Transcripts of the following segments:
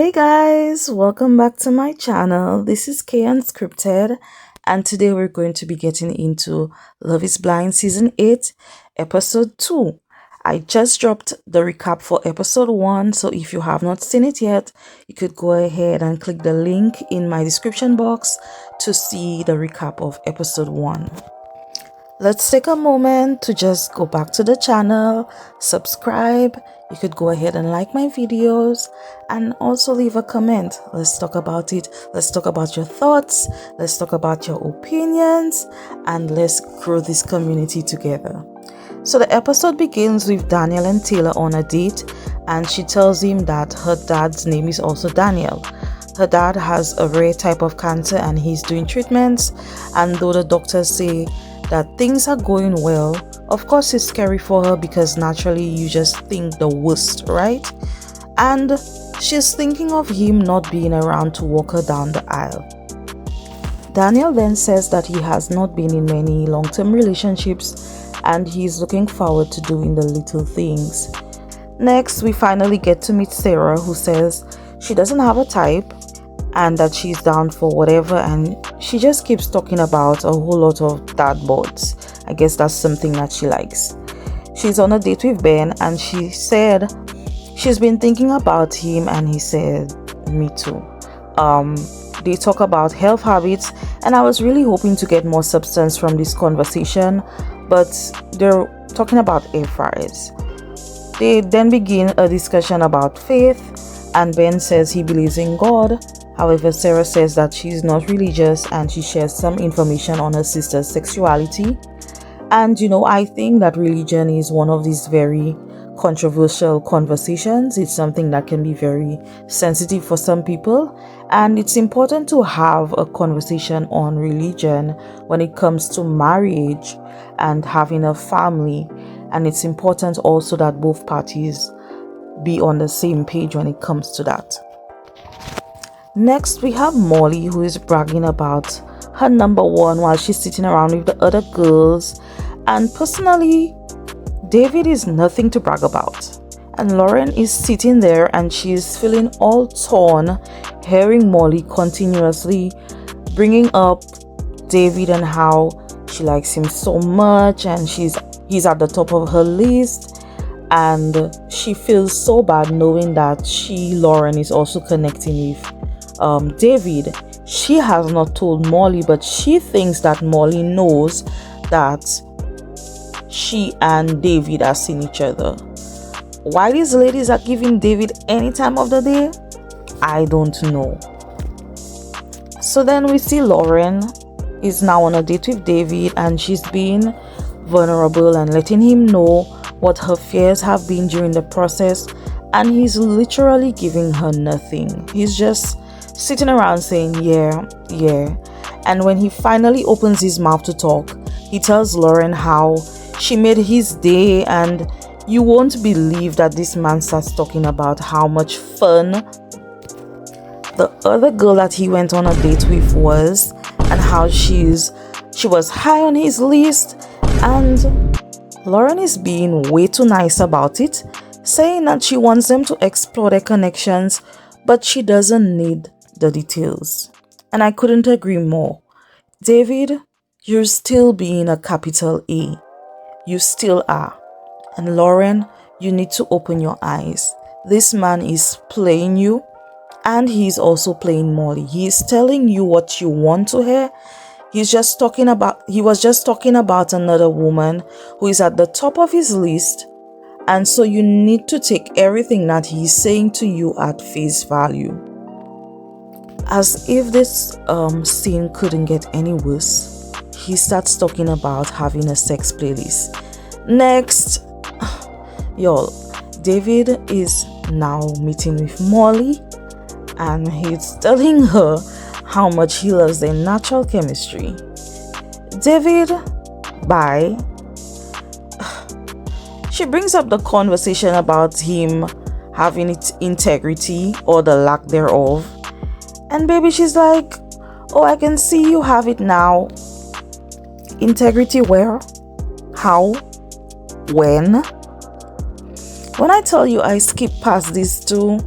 Hey guys, welcome back to my channel. This is Kay Unscripted, and today we're going to be getting into Love is Blind Season 8, Episode 2. I just dropped the recap for Episode 1, so if you have not seen it yet, you could go ahead and click the link in my description box to see the recap of Episode 1. Let's take a moment to just go back to the channel, subscribe. You could go ahead and like my videos and also leave a comment. Let's talk about it. Let's talk about your thoughts. Let's talk about your opinions, and let's grow this community together. So the episode begins with Daniel and Taylor on a date, and she tells him that her dad's name is also Daniel. Her dad has a rare type of cancer and he's doing treatments, and though the doctors say that things are going well, of course it's scary for her because naturally you just think the worst, right? And she's thinking of him not being around to walk her down the aisle. Daniel then says that he has not been in many long-term relationships and he's looking forward to doing the little things. Next, we finally get to meet Sarah, who says she doesn't have a type and that she's down for whatever, and she just keeps talking about a whole lot of dad boards. I guess that's something that she likes. She's on a date with Ben and she said she's been thinking about him, and he said, me too. They talk about health habits, and I was really hoping to get more substance from this conversation, but they're talking about air fryers. They then begin a discussion about faith, and Ben says he believes in God. However, Sarah says that she's not religious, and she shares some information on her sister's sexuality. And I think that religion is one of these very controversial conversations. It's something that can be very sensitive for some people, and it's important to have a conversation on religion when it comes to marriage and having a family. And it's important also that both parties be on the same page when it comes to that. Next, we have Molly, who is bragging about her number one while she's sitting around with the other girls. And personally, David is nothing to brag about. And Lauren is sitting there and she's feeling all torn, hearing Molly continuously bringing up David and how she likes him so much, and he's at the top of her list. And she feels so bad knowing that Lauren, is also connecting with David. She has not told Molly, but she thinks that Molly knows that she and David are seeing each other. Why these ladies are giving David any time of the day, I don't know. So then we see Lauren is now on a date with David, and she's being vulnerable and letting him know what her fears have been during the process, and he's literally giving her nothing. He's just sitting around saying yeah. And when he finally opens his mouth to talk, he tells Lauren how she made his day, and you won't believe that this man starts talking about how much fun the other girl that he went on a date with was, and how she was high on his list. And Lauren is being way too nice about it, saying that she wants them to explore their connections, but she doesn't need the details. And I couldn't agree more. David, you're still being a capital A. You still are. And Lauren, you need to open your eyes. This man is playing you, and he's also playing Molly. He's telling you what you want to hear. He was just talking about another woman who is at the top of his list, and so you need to take everything that he's saying to you at face value. As if this scene couldn't get any worse, he starts talking about having a sex playlist. Next, y'all, David is now meeting with Molly, and he's telling her how much he loves their natural chemistry. David, bye. She brings up the conversation about him having integrity or the lack thereof. And baby, she's like, oh, I can see you have it now. Integrity where? How? When? When I tell you I skip past these two,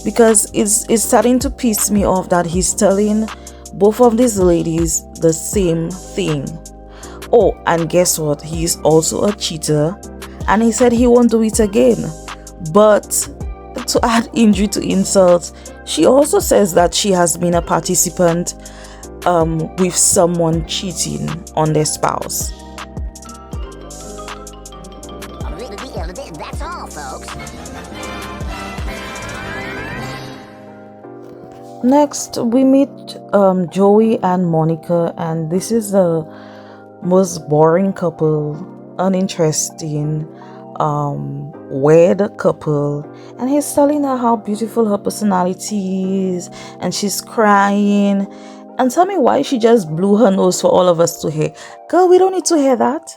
because it's starting to piss me off that he's telling both of these ladies the same thing. Oh, and guess what? He's also a cheater, and he said he won't do it again. But to add injury to insult, she also says that she has been a participant with someone cheating on their spouse. That's all, folks. Next, we meet Joey and Monica, and this is the most boring couple, uninteresting, weird couple, and he's telling her how beautiful her personality is, and she's crying. And tell me why she just blew her nose for all of us to hear. Girl, we don't need to hear that.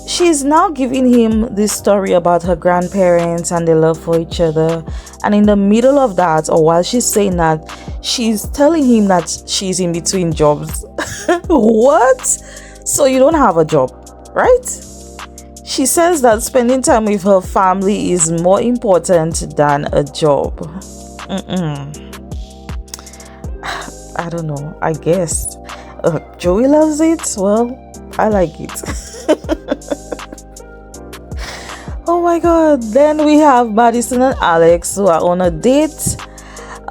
She's now giving him this story about her grandparents and their love for each other, and in the middle of that, or while she's saying that, she's telling him that she's in between jobs. What? So you don't have a job, right? She says that spending time with her family is more important than a job. I don't know, I guess. Joey loves it. Well, I like it. Oh my god. Then we have Madison and Alex, who are on a date.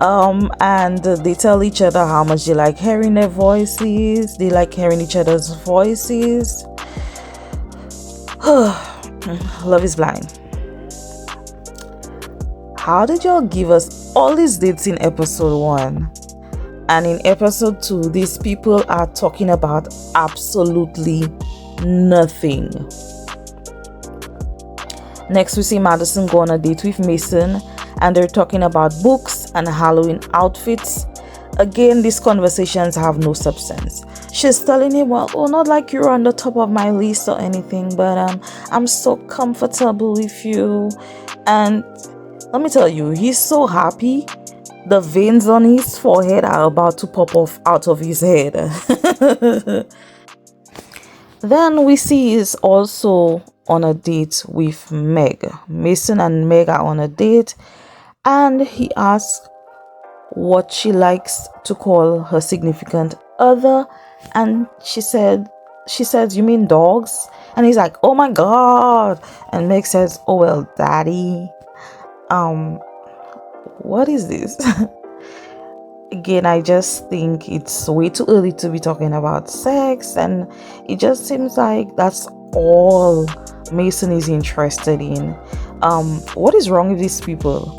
And they tell each other how much they like hearing their voices. They like hearing each other's voices. Love is blind. How did y'all give us all these dates in episode 1? And in episode 2, these people are talking about absolutely nothing. Next, we see Madison go on a date with Mason, and they're talking about books and Halloween outfits. Again, these conversations have no substance. She's telling him, well, not like you're on the top of my list or anything, but I'm so comfortable with you. And let me tell you, he's so happy. The veins on his forehead are about to pop off out of his head. Then we see he's also on a date with Meg. Mason and Meg are on a date, and he asks what she likes to call her significant other, and she says, you mean dogs? And he's like, oh my god. And Meg says, oh well, daddy. What is this? Again, I just think it's way too early to be talking about sex, and it just seems like that's all Mason is interested in. What is wrong with these people?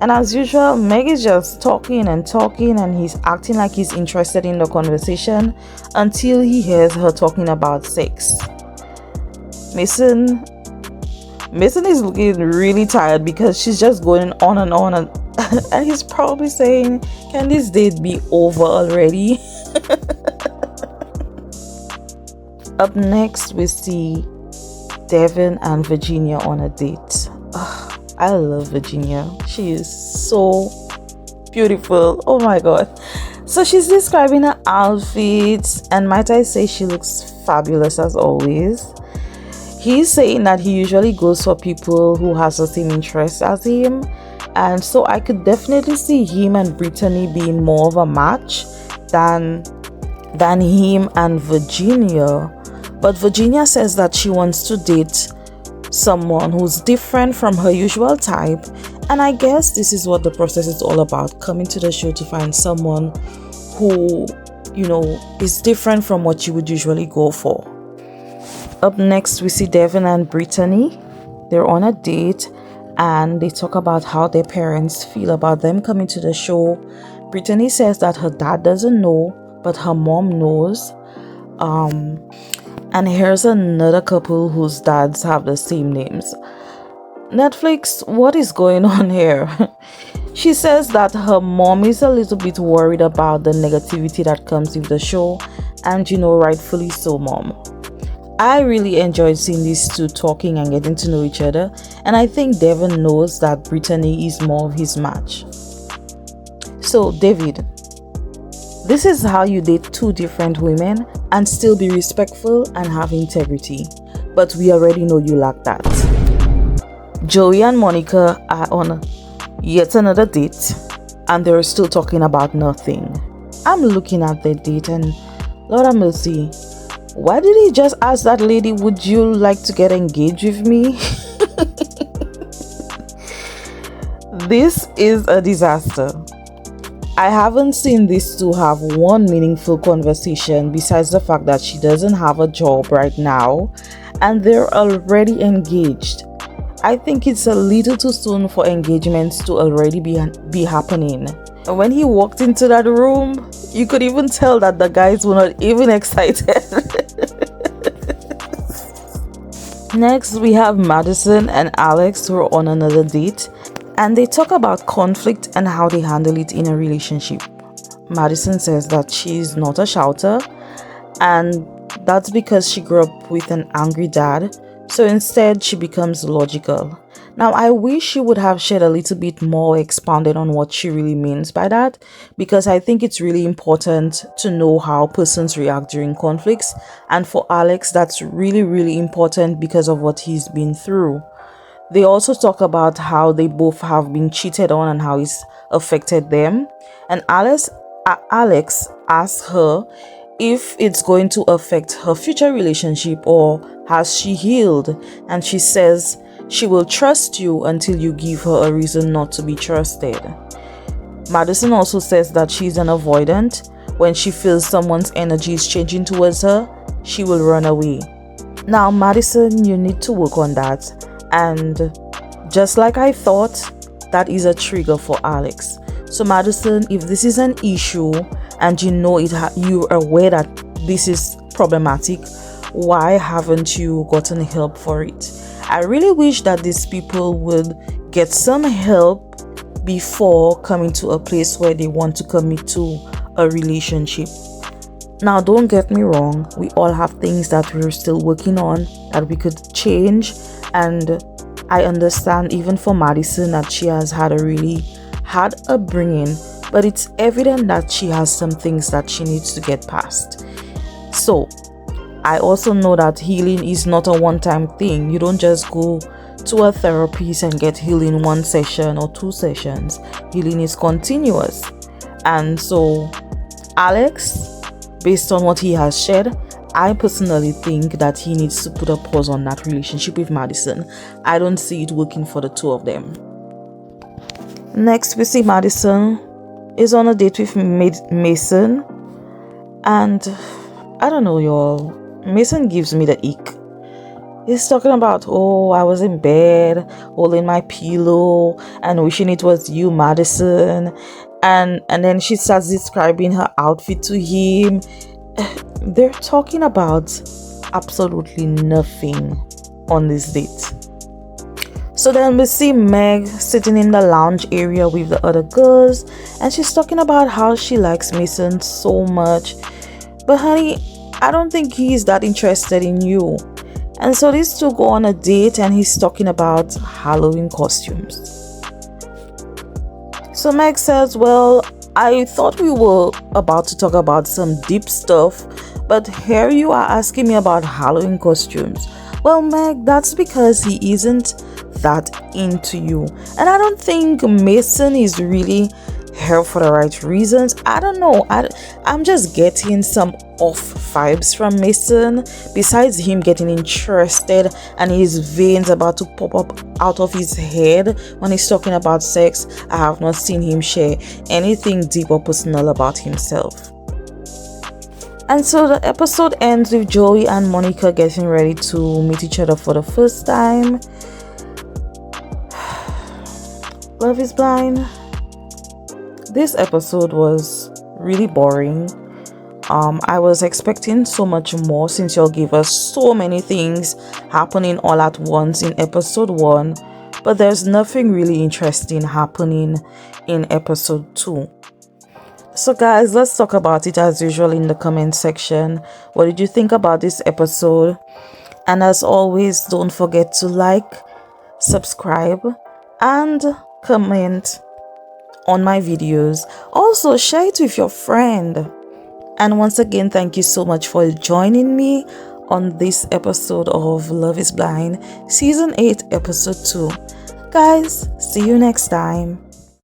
And as usual, Meg is just talking, and he's acting like he's interested in the conversation until he hears her talking about sex. Mason is looking really tired because she's just going on and on, and he's probably saying, can this date be over already? Up next, we see Devin and Virginia on a date. I love Virginia. She is so beautiful. Oh my god. So she's describing her outfits, and might I say she looks fabulous as always. He's saying that he usually goes for people who has the same interests as him, and so I could definitely see him and Brittany being more of a match than him and Virginia. But Virginia says that she wants to date someone who's different from her usual type, and I guess this is what the process is all about, coming to the show to find someone who, is different from what you would usually go for. Up next, we see Devin and Brittany. They're on a date, and they talk about how their parents feel about them coming to the show. Brittany says that her dad doesn't know, but her mom knows. And here's another couple whose dads have the same names. Netflix, what is going on here? She says that her mom is a little bit worried about the negativity that comes with the show, and rightfully so, mom. I really enjoyed seeing these two talking and getting to know each other, and I think Devin knows that Brittany is more of his match. So, David, this is how you date two different women and still be respectful and have integrity. But we already know you lack that. Joey and Monica are on yet another date, and they're still talking about nothing. I'm looking at the date and Lord have mercy, why did he just ask that lady, would you like to get engaged with me? This is a disaster. I haven't seen these two have one meaningful conversation besides the fact that she doesn't have a job right now and they're already engaged. I think it's a little too soon for engagements to already be happening. When he walked into that room, you could even tell that the guys were not even excited. Next, we have Madison and Alex, who are on another date, and they talk about conflict and how they handle it in a relationship. Madison says that she's not a shouter, and that's because she grew up with an angry dad, so instead she becomes logical. Now, I wish she would have shared a little bit more, expanded on what she really means by that, because I think it's really important to know how persons react during conflicts. And for Alex, that's really, really important because of what he's been through. They also talk about how they both have been cheated on and how it's affected them. And Alex asks her if it's going to affect her future relationship or has she healed. And she says she will trust you until you give her a reason not to be trusted. Madison also says that she's an avoidant. When she feels someone's energy is changing towards her, she will run away. Now, Madison, you need to work on that. And just like I thought, that is a trigger for Alex. So Madison, if this is an issue and you know you're aware that this is problematic, why haven't you gotten help for it? I really wish that these people would get some help before coming to a place where they want to commit to a relationship. Now, don't get me wrong, we all have things that we're still working on that we could change, and I understand even for Madison that she has had a really hard upbringing, but it's evident that she has some things that she needs to get past. So I also know that healing is not a one-time thing. You don't just go to a therapist and get healed in one session or 2 sessions. Healing is continuous. And so Alex, based on what he has shared, I personally think that he needs to put a pause on that relationship with Madison. I don't see it working for the two of them. Next, we see Madison is on a date with Mason. And I don't know, y'all. Mason gives me the ick. He's talking about, oh, I was in bed holding my pillow and wishing it was you, Madison. And then she starts describing her outfit to him. They're talking about absolutely nothing on this date. So then we see Meg sitting in the lounge area with the other girls, and she's talking about how she likes Mason so much. But honey, I don't think he's that interested in you. And so these two go on a date and he's talking about Halloween costumes. So Meg says, well, I thought we were about to talk about some deep stuff, but here you are asking me about Halloween costumes. Well, Meg, that's because he isn't that into you. And I don't think Mason is really here for the right reasons. I don't know. I'm just getting some off vibes from Mason. Besides him getting interested and his veins about to pop up out of his head when he's talking about sex, I have not seen him share anything deep or personal about himself. And so the episode ends with Joey and Monica getting ready to meet each other for the first time. Love is Blind. This episode was really boring. I was expecting so much more since y'all gave us so many things happening all at once in episode 1, but there's nothing really interesting happening in episode 2. So guys, let's talk about it as usual in the comment section. What did you think about this episode? And as always, don't forget to like, subscribe, and comment on my videos. Also, share it with your friend. And once again, thank you so much for joining me on this episode of Love is Blind, Season 8, Episode 2. Guys, see you next time.